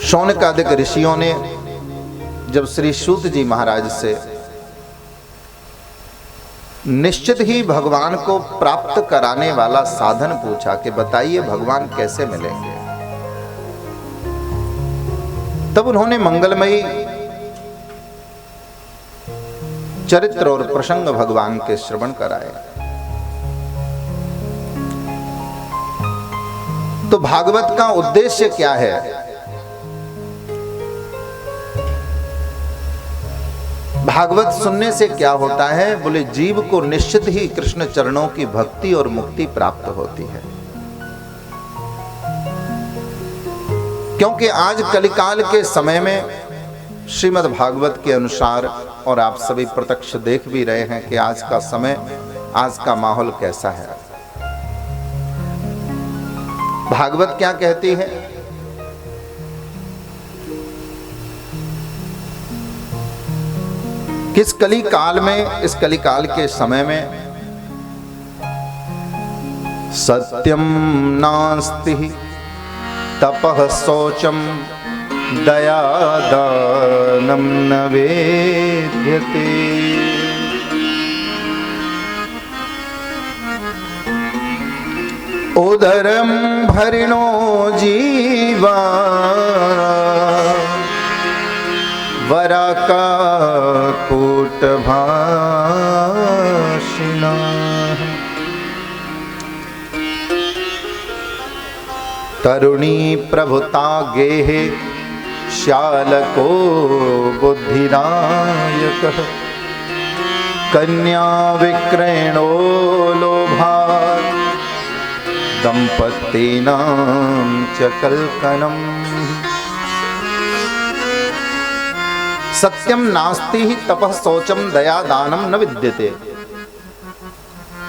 शौनक आदि ऋषियों ने जब श्री सूत जी महाराज से निश्चित ही भगवान को प्राप्त कराने वाला साधन पूछा कि बताइए भगवान कैसे मिलेंगे, तब उन्होंने मंगलमयी चरित्र और प्रसंग भगवान के श्रवण कराए। तो भागवत का उद्देश्य क्या है? भागवत सुनने से क्या होता है? बोले जीव को निश्चित ही कृष्ण चरणों की भक्ति और मुक्ति प्राप्त होती है। क्योंकि आज कलिकाल के समय में श्रीमद् भागवत के अनुसार, और आप सभी प्रत्यक्ष देख भी रहे हैं कि आज का समय, आज का माहौल कैसा है। भागवत क्या कहती है? किस कली काल में, इस कली काल के समय में सत्यम नास्ति तपः शौचम दया दानम न वेद्यते। उदरम भरिणो जीवा वराका कूटभाषिणा। तरुणी प्रभुता गेहे श्यालको बुद्धिदायकः। कन्या विक्रयणो लोभात् दंपतीनां च कल्कनम्। सत्यम नास्ति ही तपः शौचम दया दानम न विद्यते।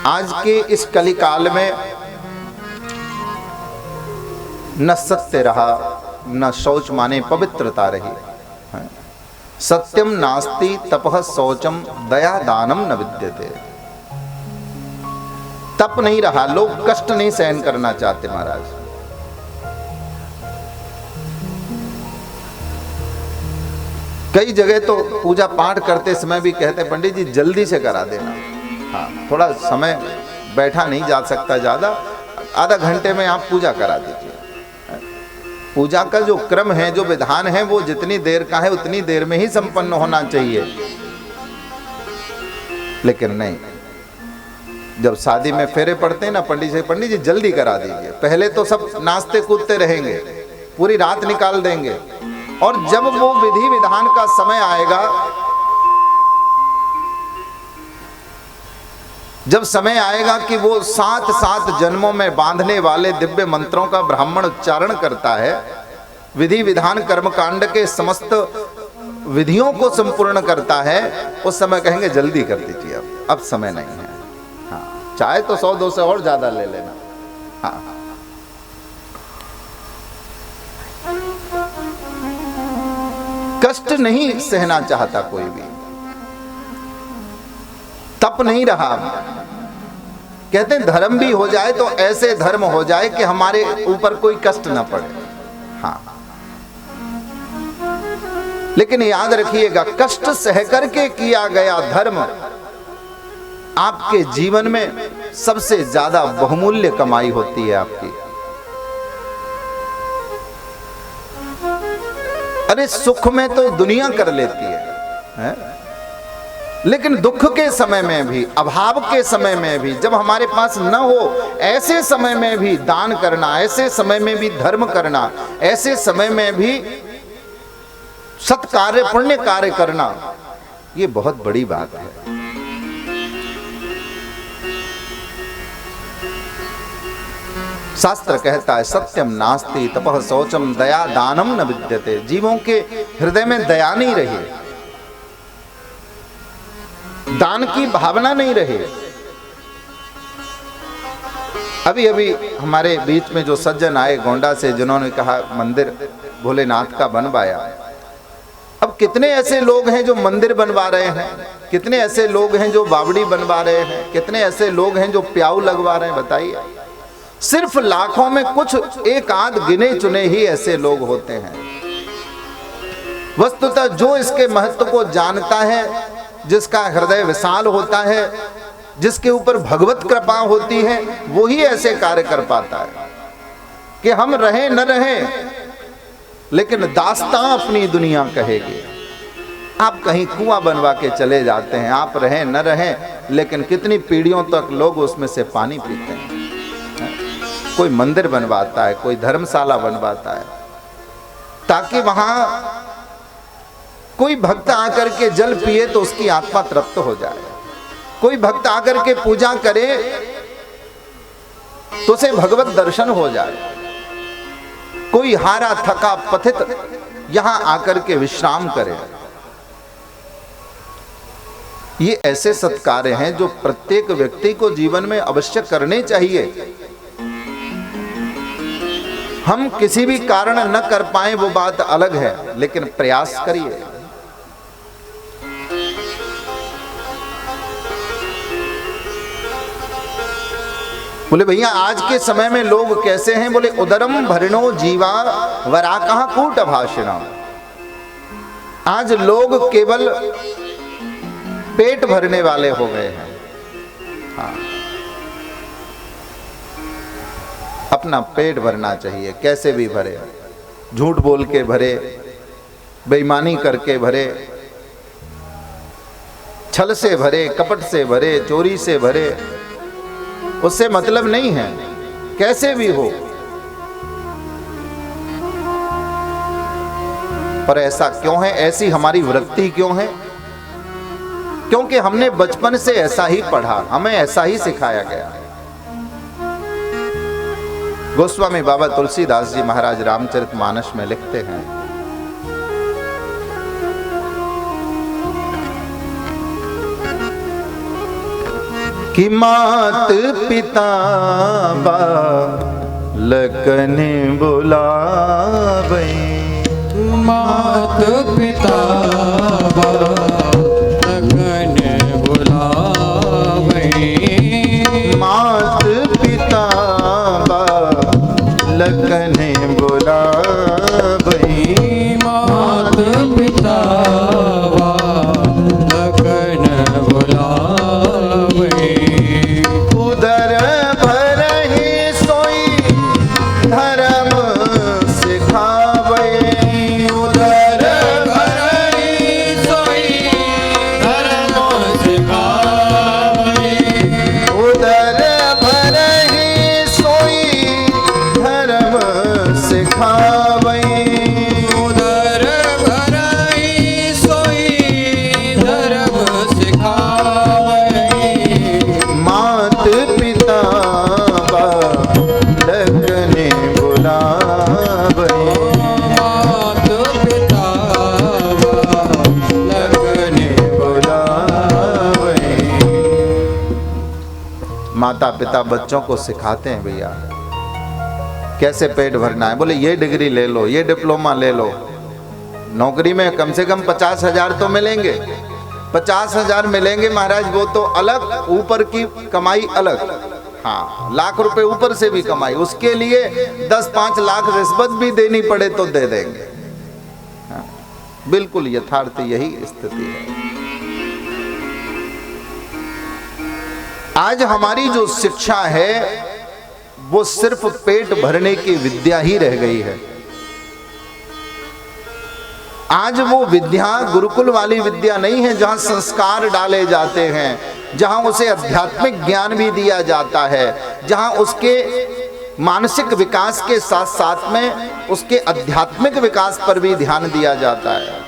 आज के इस कलिकाल में न सत्य रहा, न शौच माने पवित्रता रही। सत्यम नास्ति तपः शौचम दया दानम न विद्यते। तप नहीं रहा, लोग कष्ट नहीं सहन करना चाहते महाराज। कई जगह तो पूजा पाठ करते समय भी कहते हैं पंडित जी जल्दी से करा देना। हाँ, थोड़ा समय बैठा नहीं जा सकता ज्यादा, आधा घंटे में आप पूजा करा दीजिए। पूजा का जो क्रम है, जो विधान है, वो जितनी देर का है उतनी देर में ही संपन्न होना चाहिए। लेकिन नहीं, जब शादी में फेरे पड़ते हैं ना पंडित जी जल्दी करा दीजिए। पहले तो सब नाचते कूदते रहेंगे, पूरी रात निकाल देंगे, और जब वो विधि विधान का समय आएगा, जब समय आएगा कि वो 7 जन्मों में बांधने वाले दिव्य मंत्रों का ब्राह्मण उच्चारण करता है, विधि विधान कर्मकांड के समस्त विधियों को संपूर्ण करता है, उस समय कहेंगे जल्दी कर दीजिए, अब समय नहीं है। हाँ, चाहे तो 100-200 और ज्यादा ले लेना। हाँ, कष्ट नहीं सहना चाहता कोई भी, तप नहीं रहा। कहते हैं धर्म भी हो जाए तो ऐसे धर्म हो जाए कि हमारे ऊपर कोई कष्ट ना पड़े। हाँ, लेकिन याद रखिएगा, कष्ट सह करके किया गया धर्म आपके जीवन में सबसे ज्यादा बहुमूल्य कमाई होती है आपकी। अरे सुख में तो दुनिया कर लेती है? लेकिन दुख के समय में भी, अभाव के समय में भी, जब हमारे पास न हो, ऐसे समय में भी दान करना, ऐसे समय में भी धर्म करना, ऐसे समय में भी सत्कार्य पुण्य कार्य करना, ये बहुत बड़ी बात है। शास्त्र कहता है सत्यम नास्ति तपः शौचम दया दानम न विद्यते। जीवों के हृदय में दया नहीं रही, दान की भावना नहीं रही। अभी अभी हमारे बीच में जो सज्जन आए गोंडा से, जिन्होंने कहा मंदिर भोलेनाथ का बनवाया। अब कितने ऐसे लोग हैं जो मंदिर बनवा रहे हैं, कितने ऐसे लोग हैं जो बावड़ी बनवा रहे हैं, कितने ऐसे लोग हैं जो प्याऊ लगवा रहे हैं, बताइए। सिर्फ लाखों में कुछ एक आध गिने चुने ही ऐसे लोग होते हैं वस्तुतः जो इसके महत्व को जानता है, जिसका हृदय विशाल होता है, जिसके ऊपर भगवत कृपा होती है, वो ही ऐसे कार्य कर पाता है कि हम रहें न रहें, लेकिन दास्तां अपनी दुनिया कहेगी। आप कहीं कुआं बनवा के चले जाते हैं, आप रहें न रहें, लेकिन कितनी पीढ़ियों तक लोग उसमें से पानी पीते हैं। कोई मंदिर बनवाता है, कोई धर्मशाला बनवाता है, ताकि वहां कोई भक्त आकर के जल पिए तो उसकी आत्मा तृप्त हो जाए। कोई भक्त आकर के पूजा करे तो उसे भगवत दर्शन हो जाए। कोई हारा थका पथित यहां आकर के विश्राम करे। ये ऐसे सत्कार्य हैं जो प्रत्येक व्यक्ति को जीवन में अवश्य करने चाहिए। हम किसी भी कारण न कर पाए वो बात अलग है, लेकिन प्रयास करिए। बोले भैया आज के समय में लोग कैसे हैं? बोले उदरम भरणो जीवा वराकः कूट भाषिणा। आज लोग केवल पेट भरने वाले हो गए हैं। हाँ, अपना पेट भरना चाहिए, कैसे भी भरे, झूठ बोल के भरे, बेईमानी करके भरे, छल से भरे, कपट से भरे, चोरी से भरे, उससे मतलब नहीं है, कैसे भी हो। पर ऐसा क्यों है? ऐसी हमारी वृत्ति क्यों है? क्योंकि हमने बचपन से ऐसा ही पढ़ा, हमें ऐसा ही सिखाया गया। गोस्वामी बाबा तुलसीदास जी महाराज रामचरितमानस में लिखते हैं कि मात पिता बालकन बुलावे, मात पिता बालकन बुलावे, मात पिता बालकन बुलावे, मात पिता बालकन बुलावे, उदर भरहि सोई धर्म सिखावे, उदर भरहि सोई धर्म सिखावे, उदर भरहि सोई धर्म सिखावे, उदर भरहि सोई धर्म सिखावे, मात पिता बालकन बुलावे, मात पिता बालकन बुलावे। माता पिता बच्चों को सिखाते हैं भैया कैसे पेट भरना है। बोले ये डिग्री ले लो, ये डिप्लोमा ले लो, नौकरी में कम से कम 50,000 तो मिलेंगे। 50,000 मिलेंगे महाराज, वो तो अलग, ऊपर की कमाई अलग। हाँ, लाख रुपए ऊपर से भी कमाई, उसके लिए 10-5 लाख रिश्वत भी देनी पड़े तो दे देंगे। हाँ, बिल्कुल यथार्थ यही स्थिति है। आज हमारी जो शिक्षा है वो सिर्फ पेट भरने की विद्या ही रह गई है। आज वो विद्या गुरुकुल वाली विद्या नहीं है, जहां संस्कार डाले जाते हैं, जहां उसे आध्यात्मिक ज्ञान भी दिया जाता है, जहां उसके मानसिक विकास के साथ साथ में उसके आध्यात्मिक विकास पर भी ध्यान दिया जाता है।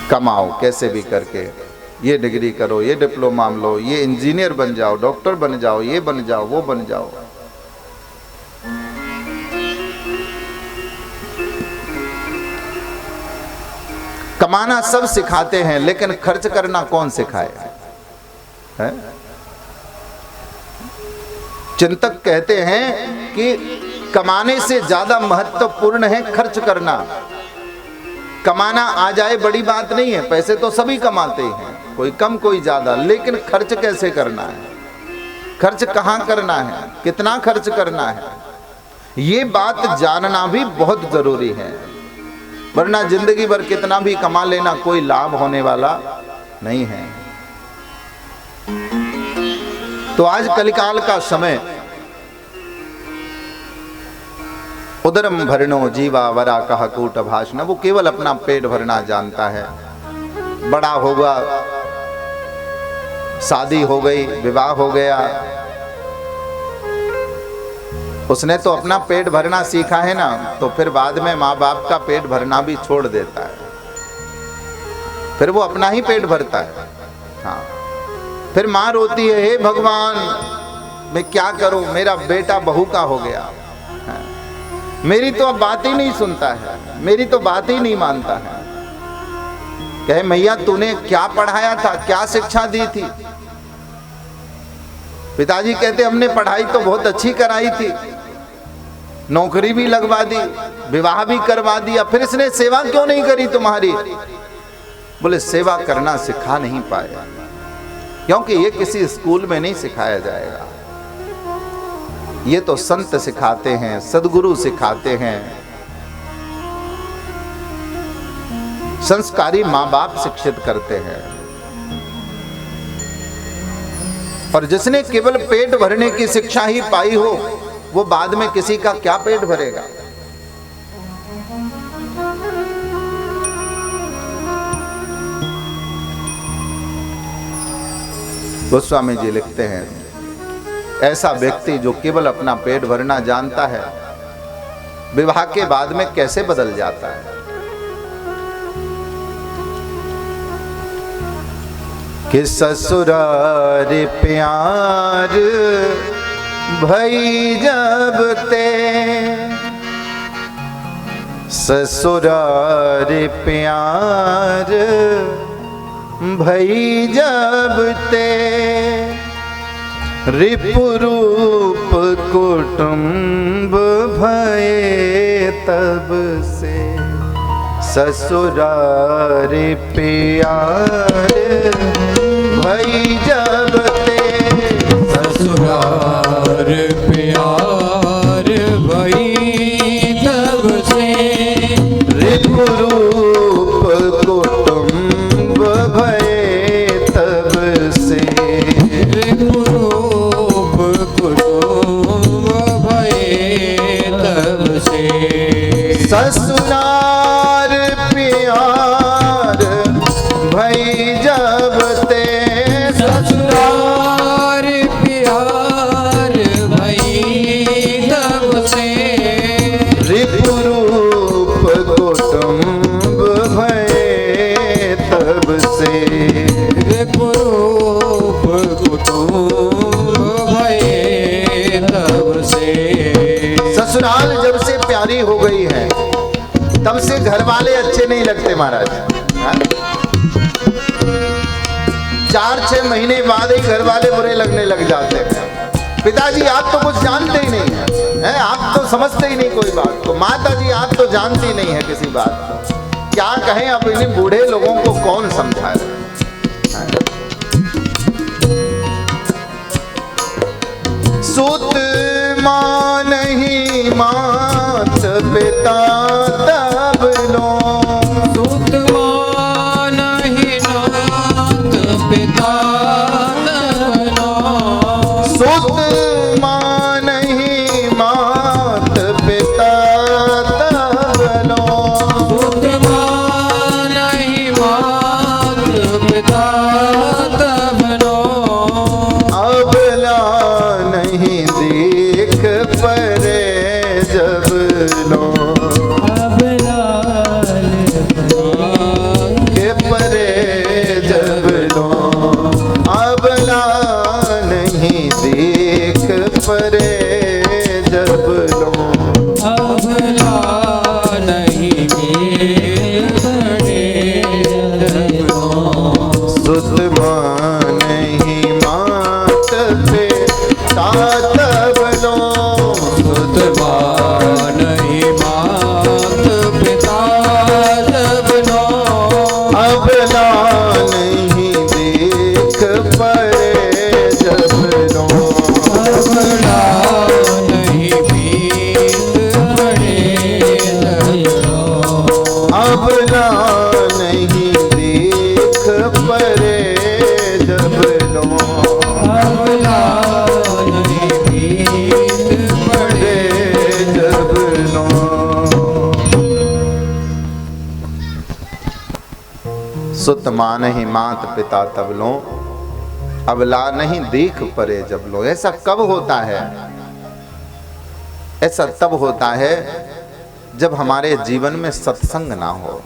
कमाओ कैसे भी करके, ये डिग्री करो, ये डिप्लोमा लो, ये इंजीनियर बन जाओ, डॉक्टर बन जाओ, ये बन जाओ, वो बन जाओ। कमाना सब सिखाते हैं, लेकिन खर्च करना कौन सिखाए है? चिंतक कहते हैं कि कमाने से ज्यादा महत्वपूर्ण है खर्च करना। कमाना आ जाए बड़ी बात नहीं है, पैसे तो सभी कमाते हैं, कोई कम कोई ज्यादा, लेकिन खर्च कैसे करना है, खर्च कहाँ करना है, कितना खर्च करना है, ये बात जानना भी बहुत जरूरी है, वरना जिंदगी भर कितना भी कमा लेना कोई लाभ होने वाला नहीं है। तो आज कलिकाल का समय, उदरम भरणो जीवा वरा कह कूट भाषण, वो केवल अपना पेट भरना जानता है। बड़ा होगा, शादी हो गई, विवाह हो गया, उसने तो अपना पेट भरना सीखा है ना, तो फिर बाद में माँ बाप का पेट भरना भी छोड़ देता है, फिर वो अपना ही पेट भरता है। हाँ, फिर माँ रोती है, हे भगवान मैं क्या करूं, मेरा बेटा बहू का हो गया, मेरी तो अब बात ही नहीं सुनता है, मेरी तो बात ही नहीं मानता है। कहे मैया तूने क्या पढ़ाया था, क्या शिक्षा दी थी? पिताजी कहते हमने पढ़ाई तो बहुत अच्छी कराई थी, नौकरी भी लगवा दी, विवाह भी करवा दिया, फिर इसने सेवा क्यों नहीं करी तुम्हारी? बोले सेवा करना सिखा नहीं पाया, क्योंकि ये किसी स्कूल में नहीं सिखाया जाएगा, ये तो संत सिखाते हैं, सदगुरु सिखाते हैं, संस्कारी माँ बाप शिक्षित करते हैं। और जिसने केवल पेट भरने की शिक्षा ही पाई हो, वो बाद में किसी का क्या पेट भरेगा? गोस्वामी जी लिखते हैं, ऐसा व्यक्ति जो केवल अपना पेट भरना जानता है, विवाह के बाद में कैसे बदल जाता है। कि ससुरार प्यार भई जब ते, ससुरार प्यार भई जब ते, रिपुरूप कुटुंब भये तब से, ससुरार प्यार भई जब ते, ससुरार प्यार भई तब से, रिपुरूप कुटुंब भये तब से, रिपुरूप कुटुंब भये तब से, ससुरार प्यार भई जब ते, ससुरार प्यार भई तब से, रिपुरूप कुटुंब भये तब से, रिपुरूप कुटुंब भये तब से। ससुराल जब से प्यारी हो गई है, तब से घर वाले अच्छे नहीं लगते महाराज। हाँ? 4-6 महीने बाद ही घर वाले बुरे लगने लग जाते हैं। पिताजी आप तो कुछ जानते ही नहीं हैं, आप तो समझते ही नहीं कोई बात को। माता जी आप तो जानती नहीं है किसी बात को। क्या कहें अब इन बूढ़े लोगों को कौन समझाए। सुत मां नहीं मात पिता तब लो, सुत मां नहीं नात पिता तब लो, सुत मां नहीं मात पिता तब लो, सुत मां नहीं मात पिता तब लो, अबला नहीं देख परे जब लो, के परे जब लो, अबला नहीं देख परे जब लो, अबला नहीं जब लो, सुत मां नहीं मात पिता तब लो, सुत मां नहीं मात पिता तब लो, अबला नहीं देख परे जब लो, अबला नहीं सुत मानहि मात पिता तब लो, अबला नहीं देख परे जब लो। ऐसा कब होता है? ऐसा तब होता है जब हमारे जीवन में सत्संग ना हो,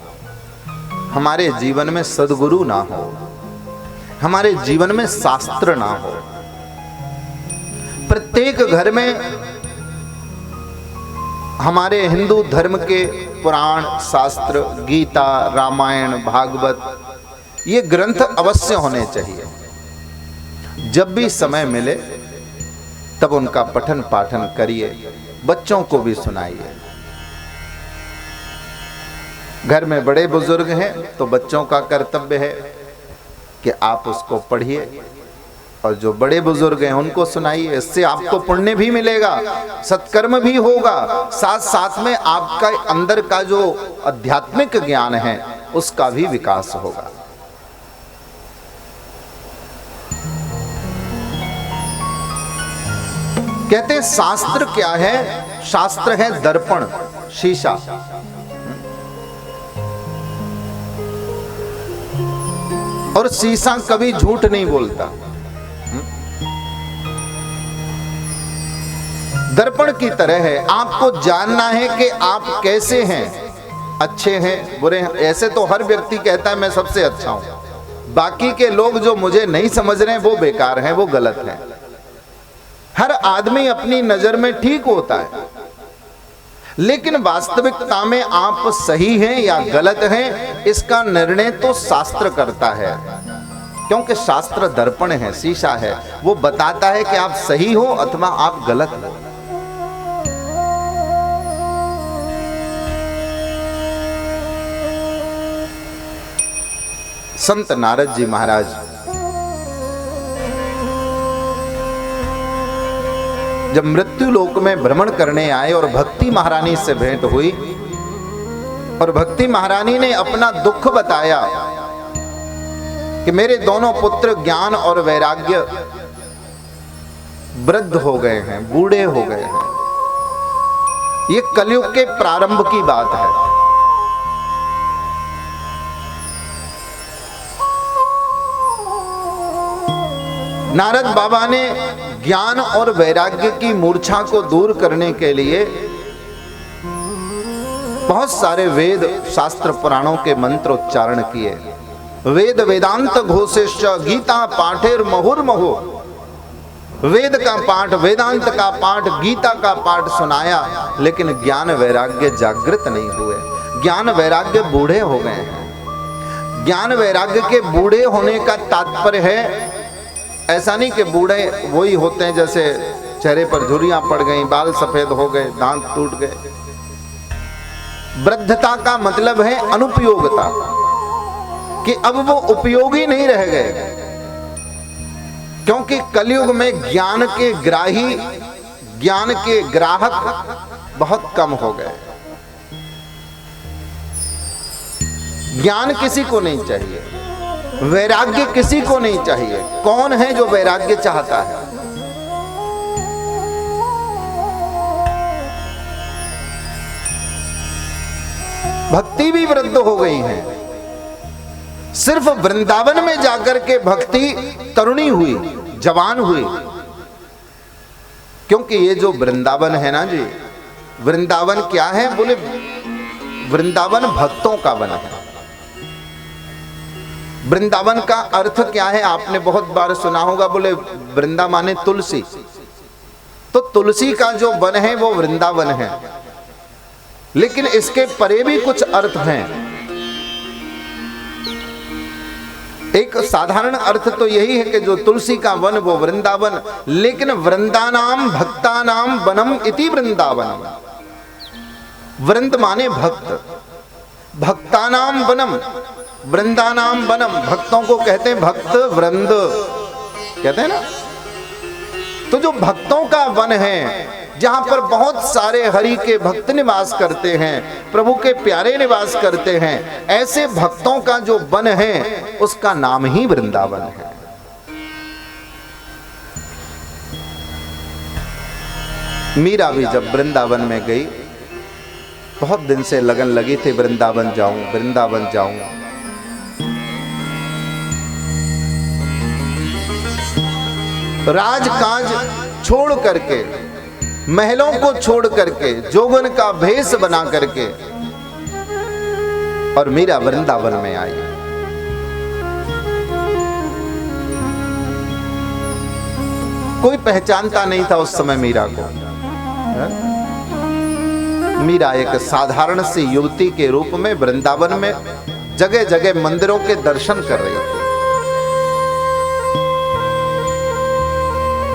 हमारे जीवन में सद्गुरु ना हो, हमारे जीवन में शास्त्र ना हो। प्रत्येक घर में हमारे हिंदू धर्म के पुराण, शास्त्र, गीता, रामायण, भागवत ये ग्रंथ अवश्य होने चाहिए। जब भी समय मिले तब उनका पठन पाठन करिए, बच्चों को भी सुनाइए। घर में बड़े बुजुर्ग हैं तो बच्चों का कर्तव्य है कि आप उसको पढ़िए और जो बड़े बुजुर्ग हैं उनको सुनाइए। इससे आपको पुण्य भी मिलेगा, सत्कर्म भी होगा, साथ साथ में आपका अंदर का जो आध्यात्मिक ज्ञान है उसका भी विकास होगा। कहते हैं शास्त्र क्या है? शास्त्र है दर्पण, शीशा। और शीशा कभी झूठ नहीं बोलता। दर्पण की तरह है। आपको जानना है कि आप कैसे हैं, अच्छे हैं, बुरे हैं। ऐसे तो हर व्यक्ति कहता है मैं सबसे अच्छा हूं, बाकी के लोग जो मुझे नहीं समझ रहे हैं वो बेकार हैं, वो गलत हैं। हर आदमी अपनी नजर में ठीक होता है, लेकिन वास्तविकता में आप सही हैं या गलत हैं इसका निर्णय तो शास्त्र करता है। क्योंकि शास्त्र दर्पण है, शीशा है, वो बताता है कि आप सही हो अथवा आप गलत हो। संत नारद जी महाराज जब मृत्यु लोक में भ्रमण करने आए और भक्ति महारानी से भेंट हुई और भक्ति महारानी ने अपना दुख बताया कि मेरे दोनों पुत्र ज्ञान और वैराग्य वृद्ध हो गए हैं, बूढ़े हो गए हैं। ये कलयुग के प्रारंभ की बात है। नारद बाबा ने ज्ञान और वैराग्य की मूर्छा को दूर करने के लिए बहुत सारे वेद, शास्त्र, पुराणों के मंत्र उच्चारण किए। वेद वेदांत घोषेश्च गीता पाठेर मुहुर्मुहु। वेद का पाठ, वेदांत का पाठ, गीता का पाठ सुनाया, लेकिन ज्ञान वैराग्य जागृत नहीं हुए। ज्ञान वैराग्य बूढ़े हो गए हैं। ज्ञान वैराग्य के बूढ़े होने का तात्पर्य है ऐसा नहीं कि बूढ़े वही होते हैं जैसे चेहरे पर झुर्रियां पड़ गई, बाल सफेद हो गए, दांत टूट गए। वृद्धता का मतलब है अनुपयोगिता, कि अब वो उपयोगी नहीं रह गए। क्योंकि कलयुग में ज्ञान के ग्राही, ज्ञान के ग्राहक बहुत कम हो गए। ज्ञान किसी को नहीं चाहिए, वैराग्य किसी को नहीं चाहिए। कौन है जो वैराग्य चाहता है? भक्ति भी वृद्ध हो गई है। सिर्फ वृंदावन में जाकर के भक्ति तरुणी हुई, जवान हुई। क्योंकि ये जो वृंदावन है ना जी, वृंदावन क्या है? बोले वृंदावन भक्तों का वन है। वृंदावन का अर्थ क्या है? आपने बहुत बार सुना होगा, बोले वृंदा माने तुलसी। तो तुलसी का जो वन है वो वृंदावन है, लेकिन इसके परे भी कुछ अर्थ हैं। एक साधारण अर्थ तो यही है कि जो तुलसी का वन वो वृंदावन, लेकिन वृंदानाम भक्तानाम वनम इति वृंदावन। वृंद माने भक्त, भक्तानाम वनम, वृंदानाम वनम। भक्तों को कहते हैं भक्त वृंद, कहते हैं ना। तो जो भक्तों का वन है, जहां पर बहुत सारे हरि के भक्त निवास करते हैं, प्रभु के प्यारे निवास करते हैं, ऐसे भक्तों का जो वन है उसका नाम ही वृंदावन है। मीरा भी जब वृंदावन में गई, बहुत दिन से लगन लगी थी वृंदावन जाऊं, वृंदावन जाऊं। राजकाज छोड़ करके, महलों को छोड़ करके, जोगन का भेष बना करके और मीरा वृंदावन में आई। कोई पहचानता नहीं था उस समय मीरा को। मीरा एक साधारण सी युवती के रूप में वृंदावन में जगह जगह मंदिरों के दर्शन कर रही थी।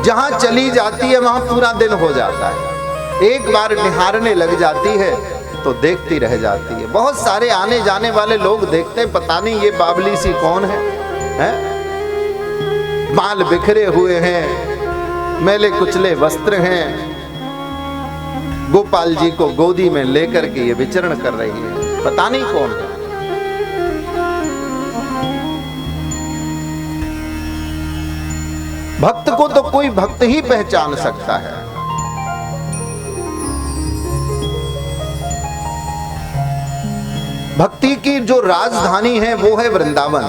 जहां चली जाती है वहां पूरा दिन हो जाता है। एक बार निहारने लग जाती है तो देखती रह जाती है। बहुत सारे आने जाने वाले लोग देखते हैं, पता नहीं ये बाबली सी कौन है? बाल बिखरे हुए हैं, मैले कुचले वस्त्र हैं, गोपाल जी को गोदी में लेकर के ये विचरण कर रही है, पता नहीं कौन है। भक्त को तो कोई भक्त ही पहचान सकता है। भक्ति की जो राजधानी है वो है वृंदावन,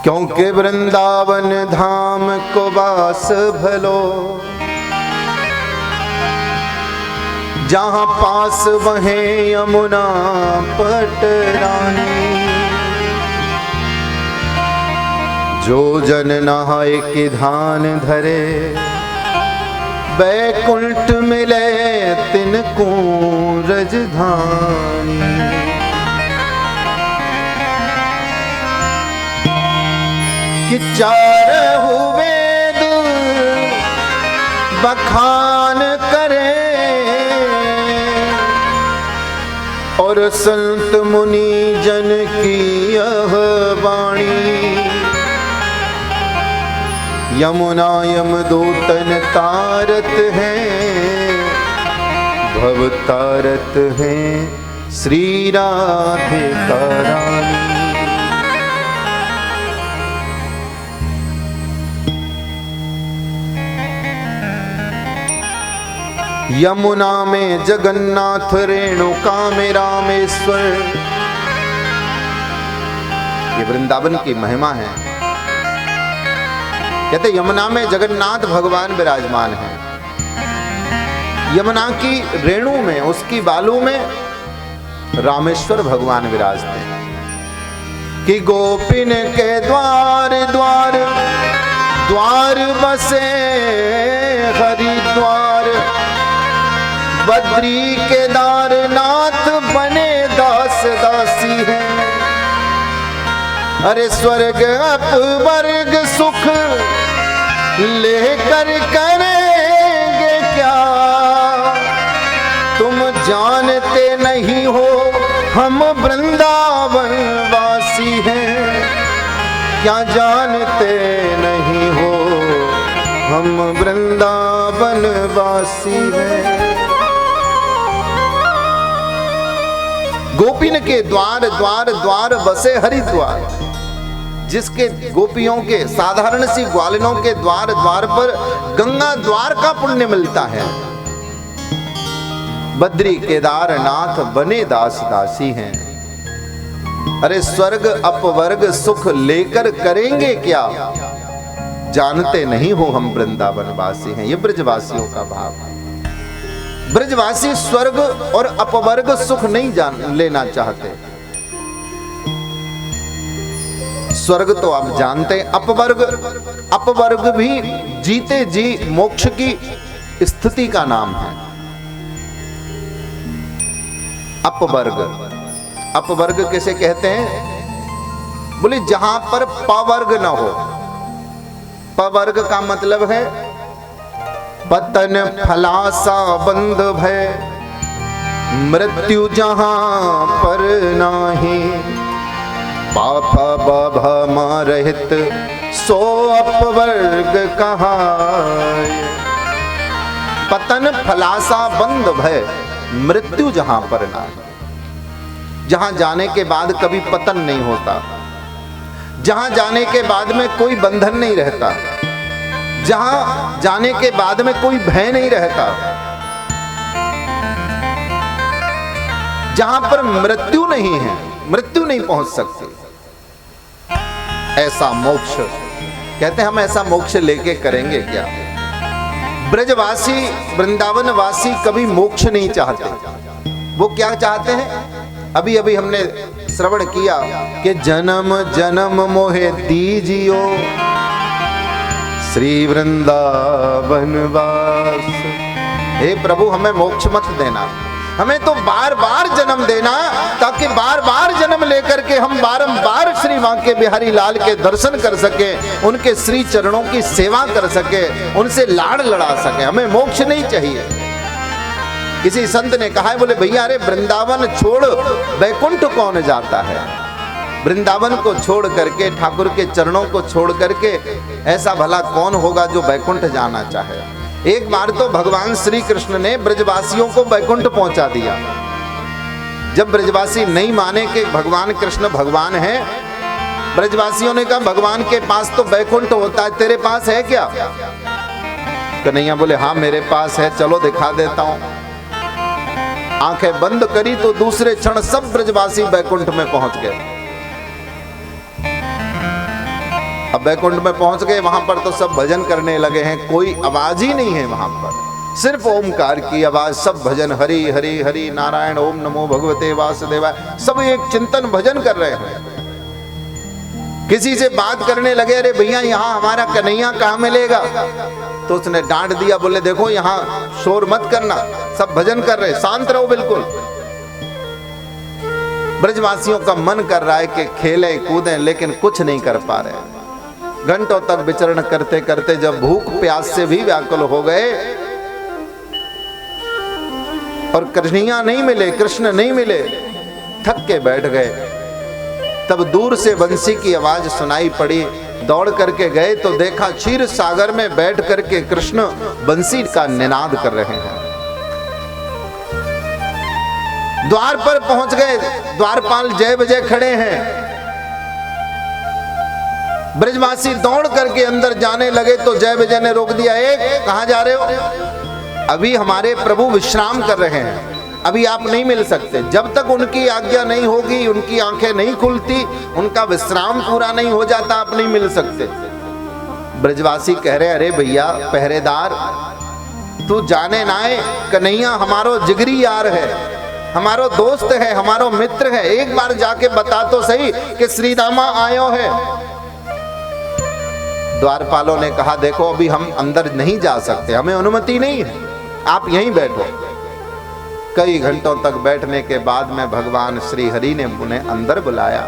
क्योंकि वृंदावन धाम को वास भलो, जहां पास वहे यमुना पटरानी। जो जन नहाए के धान धरे, बैकुंठ मिले तिनको रजधानी। कि चारहु वेद बखान करे और संत मुनि जन की यह वाणी। यमुना यमदूतन तारत हैं, भव तारत हैं श्री राधिका रानी। यमुना में जगन्नाथ, रेणुका में रामेश्वर। ये वृंदावन की महिमा है। कहते यमुना में जगन्नाथ भगवान विराजमान है। यमुना की रेणु में, उसकी बालू में रामेश्वर भगवान विराजते हैं। कि गोपिन के द्वार द्वार द्वार बसे हरिद्वार। बद्री केदारनाथ बने दास दासी है। अरे स्वर्ग अपवर्ग सुख लेकर करेंगे क्या? तुम जानते नहीं हो हम वृंदावन वासी हैं। क्या जानते नहीं हो हम वृंदावन वासी हैं। गोपिन के द्वार द्वार द्वार बसे हरिद्वार। जिसके गोपियों के, साधारण सी ग्वालिनों के द्वार द्वार पर गंगा द्वार का पुण्य मिलता है। बद्री केदारनाथ बने दास दासी हैं। अरे स्वर्ग अपवर्ग सुख लेकर करेंगे क्या? जानते नहीं हो हम वृंदावन वासी हैं। ये ब्रजवासियों का भाव है। ब्रजवासी स्वर्ग और अपवर्ग सुख नहीं लेना चाहते। स्वर्ग तो आप जानते हैं, अपवर्ग भी जीते जी मोक्ष की स्थिति का नाम है। अपवर्ग किसे कहते हैं? बोले जहां पर पवर्ग ना हो। पवर्ग का मतलब है पतन फलासा बंध भय, मृत्यु जहां पर नाही। पापा बाभा मां रहित सो अपवर्ग कहाय। पतन फलासा बंध भय, मृत्यु जहां पर नाही। जहां जाने के बाद कभी पतन नहीं होता, जहां जाने के बाद में कोई बंधन नहीं रहता, जहां जाने के बाद में कोई भय नहीं रहता, जहां पर मृत्यु नहीं है, मृत्यु नहीं पहुंच सकती। ऐसा मोक्ष। कहते हैं हम ऐसा मोक्ष लेके करेंगे क्या? ब्रजवासी वृंदावन वासी कभी मोक्ष नहीं चाहते। वो क्या चाहते हैं? अभी अभी हमने श्रवण किया कि जन्म जन्म मोहे दीजियो श्री वृंदावन वास। हे प्रभु, हमें मोक्ष मत देना, हमें तो बार बार जन्म देना, ताकि बार बार जन्म लेकर के हम बारंबार श्री बांके बिहारी लाल के दर्शन कर सके, उनके श्री चरणों की सेवा कर सके, उनसे लाड़ लड़ा सके। हमें मोक्ष नहीं चाहिए। किसी संत ने कहा है, बोले भैया अरे वृंदावन छोड़ वैकुंठ कौन जाता है? वृंदावन को छोड़ करके, ठाकुर के चरणों को छोड़ करके ऐसा भला कौन होगा जो वैकुंठ जाना चाहे? एक बार तो भगवान श्री कृष्ण ने ब्रजवासियों को वैकुंठ पहुंचा दिया। जब ब्रजवासी नहीं माने कि भगवान कृष्ण भगवान है, ब्रजवासियों ने कहा भगवान के पास तो वैकुंठ होता है, तेरे पास है क्या? कन्हैया बोले हाँ मेरे पास है, चलो दिखा देता हूं। आंखें बंद करी तो दूसरे क्षण सब ब्रजवासी वैकुंठ में पहुंच गए। अब वैकुंठ में पहुंच गए, वहां पर तो सब भजन करने लगे हैं, कोई आवाज ही नहीं है वहां पर, सिर्फ ओमकार की आवाज। सब भजन हरि हरि हरि नारायण ओम नमो भगवते वासुदेवाय, सब एक चिंतन भजन कर रहे हैं। किसी से बात करने लगे, अरे भैया यहाँ हमारा कन्हैया कहाँ मिलेगा? तो उसने डांट दिया, बोले देखो यहाँ शोर मत करना, सब भजन कर रहे, शांत रहो बिल्कुल। ब्रजवासियों का मन कर रहा है कि खेले कूदें, लेकिन कुछ नहीं कर पा रहे। घंटों तक विचरण करते करते जब भूख प्यास से भी व्याकुल हो गए और कन्हैया नहीं मिले, कृष्ण नहीं मिले, थक के बैठ गए। तब दूर से बंसी की आवाज सुनाई पड़ी। दौड़ करके गए तो देखा क्षीर सागर में बैठ करके कृष्ण बंसी का निनाद कर रहे हैं। द्वार पर पहुंच गए, द्वारपाल जय बजय खड़े हैं। ब्रजवासी दौड़ करके अंदर जाने लगे तो जय विजय ने रोक दिया। कहां जा रहे हो? अभी हमारे प्रभु विश्राम कर रहे हैं, अभी आप नहीं मिल सकते। जब तक उनकी आज्ञा नहीं होगी, उनकी आंखें नहीं खुलती, उनका विश्राम पूरा नहीं हो जाता, आप नहीं मिल सकते। ब्रजवासी कह रहे अरे भैया पहरेदार, तू जाने ना आए, कन्हैया हमारो जिगरी यार है, हमारो दोस्त है, हमारो मित्र है, एक बार जाके बता तो सही कि श्री रामा आयो है। द्वारपालों ने कहा देखो अभी हम अंदर नहीं जा सकते, हमें अनुमति नहीं है, आप यहीं बैठो। कई घंटों तक बैठने के बाद में भगवान श्री हरि ने उन्हें अंदर बुलाया।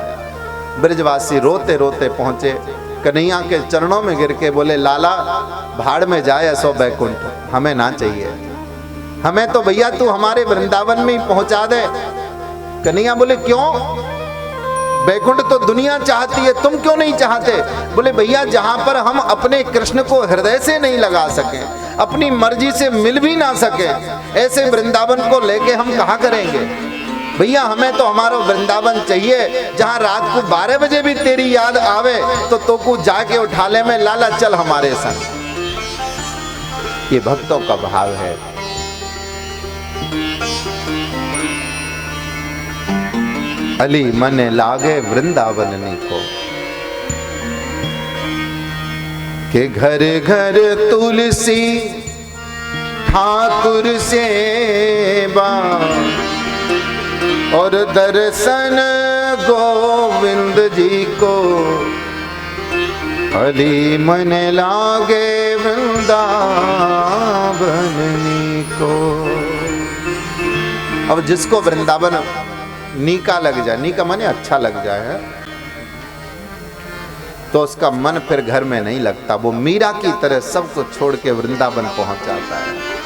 ब्रजवासी रोते रोते पहुंचे, कन्हैया के चरणों में गिर के बोले लाला भाड़ में जाए ऐसो बैकुंठ, हमें ना चाहिए, हमें तो भैया तू हमारे वृंदावन में ही पहुंचा दे। कन्हैया बोले क्यों? बैकुंठ तो दुनिया चाहती है, तुम क्यों नहीं चाहते? बोले भैया जहां पर हम अपने कृष्ण को हृदय से नहीं लगा सके, अपनी मर्जी से मिल भी ना सके, ऐसे वृंदावन को लेके हम कहां करेंगे? भैया हमें तो हमारा वृंदावन चाहिए, जहां रात को 12 बजे भी तेरी याद आवे तो को जाके उठा ले में, लाला चल हमारे संग। ये भक्तों का भाव है। अली मन लागे वृंदावन को, के घर घर तुलसी ठाकुर सेवा और दर्शन गोविंद जी को। अली मन लागे वृंदावन को। अब जिसको वृंदावन नीका लग जाए, नीका माने अच्छा लग जाए, तो उसका मन फिर घर में नहीं लगता, वो मीरा की तरह सबको छोड़ के वृंदावन पहुंच जाता है।